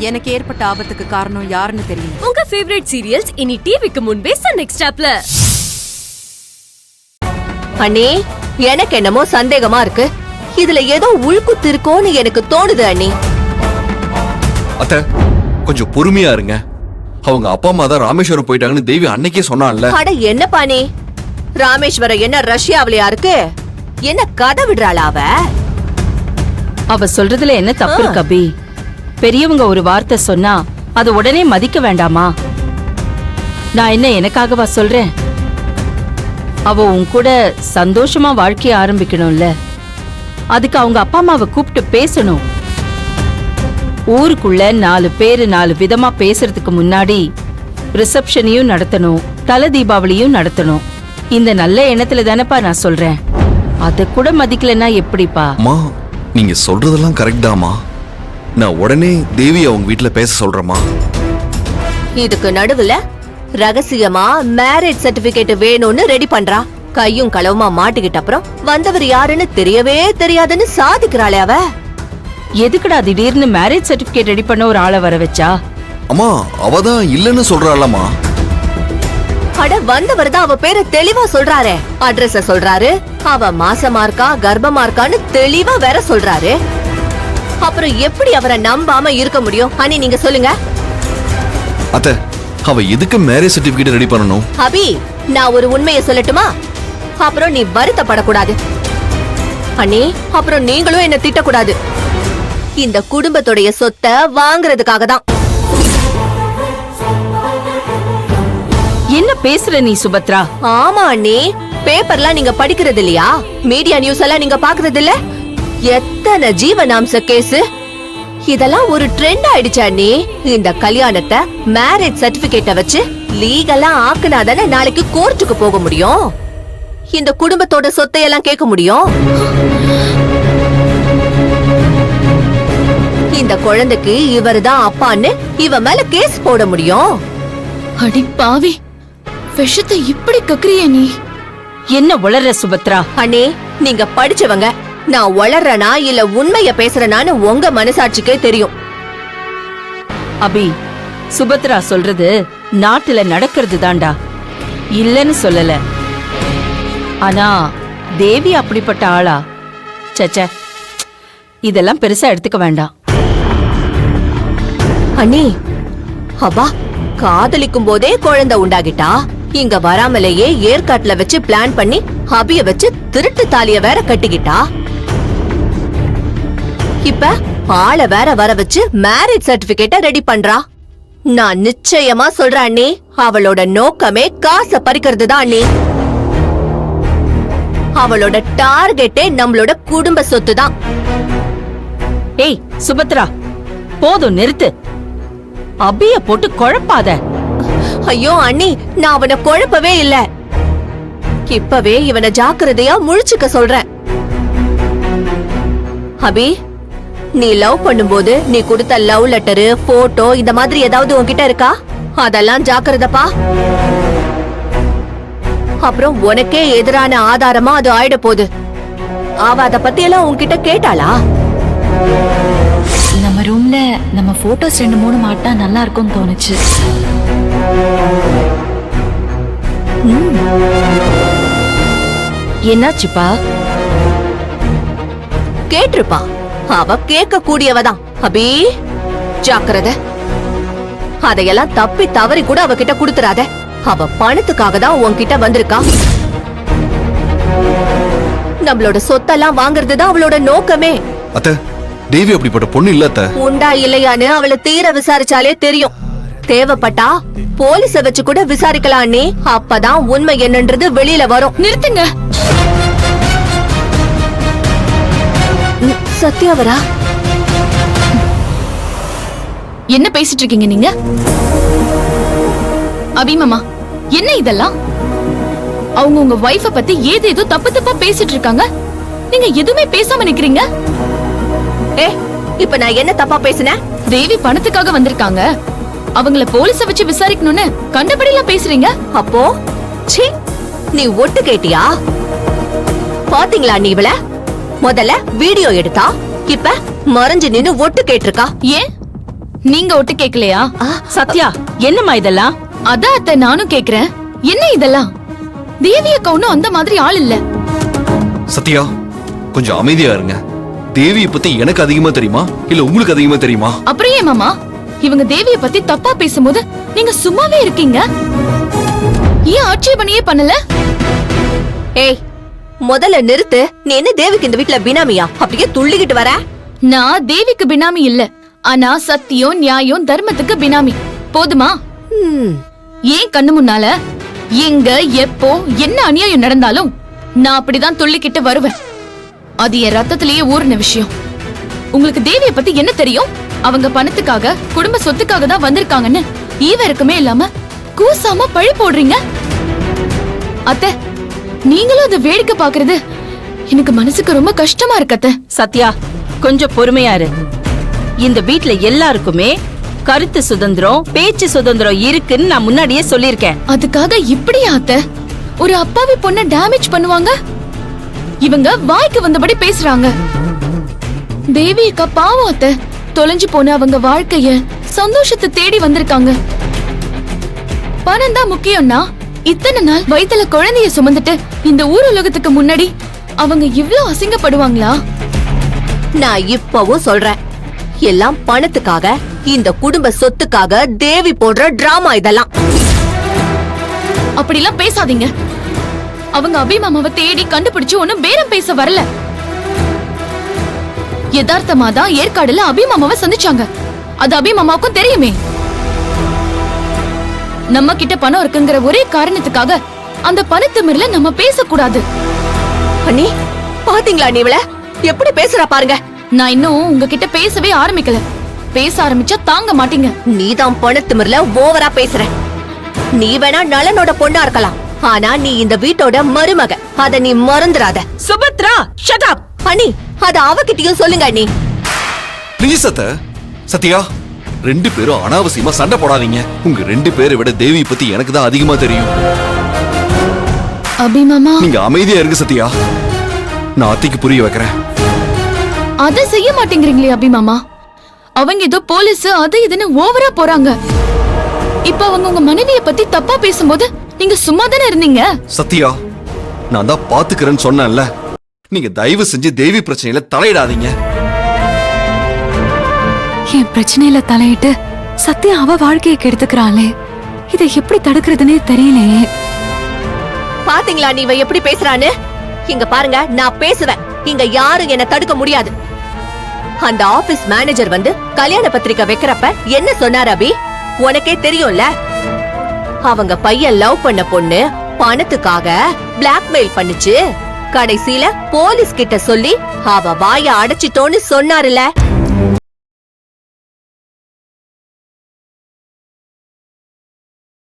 எனக்கு ஏற்பட்ட ஆபத்துக்கு காரணம் யாருன்னு தெரியும். உங்க ஃபேவரட் சீரியல்ஸ் இனி டிவிக்கு முன்பே சன் நெக்ஸ்ட் ஆப்ல. அண்ணே, எனக்கு என்னமோ சந்தேகமா இருக்கு. இதுல ஏதோ உள்குத்து இருக்கோன்னு எனக்கு தோணுது அண்ணி. அத்தை, கொஞ்சம் பொறுமையா இருங்க. அவங்க அப்பா அம்மா தான் ராமேஸ்வரம் போயிட்டாங்கன்னு தேவி அன்னைக்கே சொன்னான்ல. அட என்னப்பா நீ, ராமேஸ்வரம் என்ன ரஷ்யாவிலயா இருக்கு? என்ன கதை விடுறாளா அவ? அவ சொல்றதுல என்ன தப்பு இருக்கு அபி? பெரியவங்க ஒரு வார்த்தை சொன்னா அது உடனே மதிக்க வேண்டாமா? நான் என்ன எனக்காகவா சொல்றேன்? அவ உன் கூட சந்தோஷமா வாழ்க்கைய ஆரம்பிக்கணும்ல. அதுக்கு அவங்க அப்பா அம்மாவை கூப்பிட்டு பேசணும். ஊருக்குள்ள 4 பேரு 4 விதமா பேசுறதுக்கு முன்னாடி ரிசப்ஷனையும் நடத்தணும், தல தீபாவளியும் நடத்தணும். இந்த நல்ல எண்ணத்துல தானப்பா நான் சொல்றேன். அத கூட மதிக்கலன்னா எப்படிப்பா? அம்மா, நீங்க சொல்றதெல்லாம் கரெக்ட் தாமா. நான் உடனே தேவி அவங்க வீட்டுல பேச சொல்றேம்மா. இதுக்கு நடுவுல ரகசியமா மேரேஜ் சர்டிபிகேட் வேணும்னு ரெடி பண்றா. கையும் களவுமா மாட்டிக்கிட்ட அப்புறம் வந்தவர் யாருன்னு தெரியவே தெரியாதுன்னு சாதிக்கிறாளே அவ. எதுக்குடா திடீர்னு மேரேஜ் சர்டிபிகேட் ரெடி பண்ண ஒரு ஆளை வர வச்சா? அம்மா, அவதான் இல்லன்னு சொல்றாளம்மா. அட, வந்தவர் தான் அவ பேரை தெளிவா சொல்றாரே. அட்ரஸ சொல்றாரு, அவ மாசமா இருக்கா கர்ப்பமா இருக்கான்னு தெளிவா வேற சொல்றாரு. அப்புறம் எப்படி அவரை நம்பாம இருக்க முடியும்? அண்ணி நீங்க சொல்லுங்க. அத்தை, அவ எதுக்கு மேரேஜ் சர்டிபிகேட் ரெடி பண்ணணும்? அபி, நான் ஒரு உண்மையை சொல்லட்டுமா? அப்புறம் நீ வருத்தப்படக்கூடாது. அண்ணி, அப்புறம் நீங்களும் என்ன திட்டக்கூடாது. இந்த குடும்பத்துடைய சொத்தை வாங்குறதுக்காக தான். என்ன பேசுற நீ சுபத்ரா? ஆமா அண்ணி, பேப்பர்லாம் நீங்க படிக்கிறது இல்லையா? மீடியா நியூஸ் எல்லாம் நீங்க பாக்குறது இல்ல? எத்தனை ஜீவனாம்ச கேஸ் இதெல்லாம் ஒரு ட்ரெண்ட் ஆயிடுச்சு அண்ணி. இந்த கல்யாணத்தை மேரேஜ் சர்டிபிகேட்ட வச்சு லீகலா ஆக்குனாதானே நாளைக்கு கோர்ட்டுக்கு போக முடியும், இந்த குடும்பத்தோட சொத்தையெல்லாம் கேட்க முடியும். இந்த குழந்தைக்கு இவருதான் அப்பான்னு இவ மேல கேஸ் போட முடியும். அடி பாவி, விஷத்தை இப்படி கக்கறிய நீ. என்ன உளற சுபத்ரா? அண்ணே, நீங்க படிச்சவங்க. நான் வளர்றனா இல்ல உண்மைய பேசுறனான்னு உங்க மனசாட்சிக்கே தெரியும். அபி, சுபத்ரா சொல்றது நாட்டுல நடக்கிறது தாண்டா, இல்லன்னு சொல்லல. ஆனா தேவி அப்படிப்பட்ட ஆளா? சச்ச, இதெல்லாம் பெருசா எடுத்துக்க வேண்டாம். அண்ணி, அப்பா காதலிக்கும் போதே குழந்தை உண்டாகிட்டா. இங்க வராமலேயே ஏற்காட்டுல வச்சு பிளான் பண்ணி அபிய வச்சு திருட்டு தாலிய வேற கட்டிக்கிட்டா. இப்ப ஆளை வேற வர வச்சு மேரேஜ் சர்டிபிகேட்ட ரெடி பண்றா. நான் நிச்சயமா சொல்றேன் அண்ணி, அவளோட நோக்கமே காசை பறிக்கிறது தான் அண்ணி. அவளோட டார்கெட்டே நம்மளோட குடும்ப சொத்து தான். ஏய் சுபத்ரா, போதும் நிறுத்து. அபிய போட்டு குழப்பாத. ஐயோ அண்ணி, நான் அவனை குழப்பவே இல்ல. இப்பவே இவனை ஜாக்கிரதையா முழிச்சுக்க சொல்றேன். அபி, நீ லவ் பண்ணும்போது நீ கொடுத்த லவ் லெட்டரு, போட்டோ இந்த மாதிரி ஏதாவது உன்கிட்ட இருக்கா? அதெல்லாம் ஜாக்கிரதப்பா. அப்புறம் உனக்கே எதிரான ஆதாரமா அது ஆயிட போகுது. அவ அத பத்தி எல்லாம் உன்கிட்ட கேட்டாளா? நம்ம ரூம்ல நம்ம போட்டோஸ் 2-3 மாட்டா நல்லா இருக்கும்னு தோணுச்சு. என்னாச்சுப்பா? கேட்டிருப்பா. அவ கேட்க கூடியவதான். அபி, ஜாக்கிரதை. அதையெல்லாம் தப்பி தவறி கூட அவகிட்ட குடுத்துறாத. அவ பணத்துக்காக தான் உன்கிட்ட வந்திருக்கா. நம்மளோட சொத்தெல்லாம் வாங்குறதுதான் அவளோட நோக்கமே. அத்தை, தேவி அப்படிப்பட்ட பொண்ணு இல்ல அத்தை. உண்டா இல்லையான்னு அவளை தீர விசாரிச்சாலே தெரியும். தேவைப்பட்டா போலீஸ வச்சு கூட விசாரிக்கலாம் அண்ணி. அப்பதான் உண்மை என்னன்றது வெளியில வரும். நிறுத்துங்க. சத்யாவரா? என்ன பேசிட்டு இருக்கீங்க நீங்க? அபிமாமா, என்ன இதெல்லாம்? அவங்க உங்க வைஃப பத்தி ஏதேதோ தப்பு தப்பா பேசிட்டு இருக்காங்க. நீங்க எதுவுமே பேசாம நிக்கிறீங்க. இப்ப நான் என்ன தப்பா பேசினேன்? தேவி பணத்துக்காக வந்திருக்காங்க. அவங்கள போலீஸ வச்சு விசாரிக்கணும்னு கண்டபடியெல்லாம் பேசுறீங்க. அப்போ ச்சீ, நீ ஒட்டு கேட்டியா? பாத்தீங்களா நீ இவள? முதல்ல வீடியோ எடுத்தா, இப்ப மறைஞ்சு நின்னு ஒட்டு கேட்டிருக்கா. ஏன் நீங்க ஒட்டு கேக்கலையா? சத்யா, என்னம்மா இதெல்லாம்? அதான் அத்தை நானும் கேக்குறேன். என்ன இதெல்லாம்? தேவி அக்கா ஒண்ணும் அந்த மாதிரி ஆள் இல்ல. சத்யா கொஞ்சம் அமைதியா இருங்க. தேவியை பத்தி எனக்கு அதிகமா தெரியுமா இல்ல உங்களுக்கு அதிகமா தெரியுமா? அப்புறம் ஏன் மாமா இவங்க தேவிய பத்தி தப்பா பேசும்போது நீங்க சும்மாவே இருக்கீங்க? ஏன் ஆட்சேபனையே பண்ணல? ஏய் முதல்ல நிறுத்து. நீ என்ன தேவிக்கு இந்த வீட்ல பினாமியா? அப்படியே துள்ளிக்கிட்டு வர. நான் தேவிக்கு பினாமி இல்ல, ஆனா சத்தியம் நியாயம் தர்மத்துக்கு பினாமி. போதுமா? ஏன் கண்ணு முன்னால எங்க எப்போ என்ன அநியாயம் நடந்தாலும் நான் அப்படிதான் துள்ளிக்கிட்டு வருவேன். அது என் ரத்தத்திலேயே ஊறின விஷயம். உங்களுக்கு தேவிய பத்தி என்ன தெரியும்? அவங்க பணத்துக்காக குடும்ப சொத்துக்காக தான் வந்திருக்காங்கன்னு ஈவருக்குமே இல்லாம கூசாம பழி போடுறீங்க. அத்தை, நீங்களும் அதை வேடிக்கை பாக்குறது எனக்கு மனசுக்கு ரொம்ப கஷ்டமா இருக்கு அத்தை. சத்யா, கொஞ்சம் பொறுமையா இரு. இந்த வீட்ல எல்லாருக்குமே கருத்து சுதந்திரம், பேச்சு சுதந்திரம் இருக்குன்னு நான் முன்னாடியே சொல்லிருக்கேன். அதுக்காக இப்படியா அத்தை ஒரு அப்பாவி பொண்ண டேமேஜ் பண்ணுவாங்க? இவங்க வாய்க்கு வந்தபடி பேசுறாங்க. தேவி அக்கா பாவம் அத்தை, தொலைஞ்சு போன அவங்க வாழ்க்கைய சந்தோஷத்தை தேடி வந்திருக்காங்க. பணம் தான் முக்கியம்னா இத்தனை நாள் வயித்துல குழந்தைய சுமந்துட்டு இந்த ஊர் உலகத்துக்கு முன்னாடி அவங்க இவ்ளோ அசிங்கப்படுவாங்களா? நான் இப்பவும் சொல்றேன், எல்லாம் பணத்துக்காக, இந்த குடும்ப சொத்துக்காக தேவி போடுற டிராமா இதெல்லாம். அப்படிலாம் பேசாதீங்க. அவங்க அபிமாமாவை தேடி கண்டுபிடிச்சு ஒண்ணும் பேரம் பேச வரல. யதார்த்தமா தான் ஏற்காடுல அபிமாமாவை சந்திச்சாங்க. அது அபிமாமாவுக்கும் தெரியுமே. நம்ம கிட்ட பணம் இருக்குங்கிற ஒரே காரணத்துக்காக அந்த பணத்திமிர்ல நம்ம பேசக்கூடாது. அண்ணி பாத்தீங்களா நீ இவள எப்படி பேசுறா பாருங்க. நான் இன்னும் உங்ககிட்ட பேசவே ஆரம்பிக்கல. பேச ஆரம்பிச்சா தாங்க மாட்டீங்க. நீதான் பணத்திமிர்ல ஓவரா பேசுற. நீ வேணா நலனோட பொண்ணா இருக்கலாம், ஆனா நீ இந்த வீட்டோட மருமக. அத நீ மறந்துடாத. Subhadra, shut up. அண்ணி அத அவகிட்டயும் சொல்லுங்க அண்ணி. ப்ளீஸ் அத்தை. சத்யா, ரெண்டு பேரும் அனாவசியமா சண்டை போடாதீங்க. உங்க ரெண்டு பேரை விட தேவியை பத்தி எனக்கு தான் அதிகமா தெரியும். அபிமாமா, நீங்க அமைதியா இருங்க சத்யா. நான் அத்தைக்கு புரிய வைக்கிறேன். அத செய்ய மாட்டேங்கிறீங்களே அபிமாமா. அவங்க ஏதோ போலீஸ் அது இதுன்னு ஓவரா போறாங்க. இப்ப அவங்க உங்க மனைவிய பத்தி தப்பா பேசும்போது நீங்க சும்மா தானே இருந்தீங்க? சத்யா, நான் தான் பாத்துக்கிறேன்னு சொன்னேன்ல. நீங்க தயவு செஞ்சு தேவி பிரச்சனையில தலையிடாதீங்க. என் பிரச்சனையில தலையிட்டு சத்யா அவ வாழ்க்கையை கெடுத்துக்கிறாளே, இதை எப்படி தடுக்கிறதுனே தெரியலையே. பாத்தீங்களா நீ இவ எப்படி பேசுறான்னு? இங்க பாருங்க, நான் பேசுவேன். இங்க யாரும் என்ன தடுக்க முடியாது. அந்த ஆபீஸ் மேனேஜர் வந்து கல்யாண பத்திரிக்கை வைக்கிறப்ப என்ன சொன்னார் அபி? உனக்கே தெரியும்ல. அவங்க பையன் லவ் பண்ண பொண்ணு பணத்துக்காக பிளாக்மெயில் பண்ணுச்சு. கடைசியில போலீஸ் கிட்ட சொல்லி அவ வாய அடைச்சிட்டோன்னு சொன்னாருல.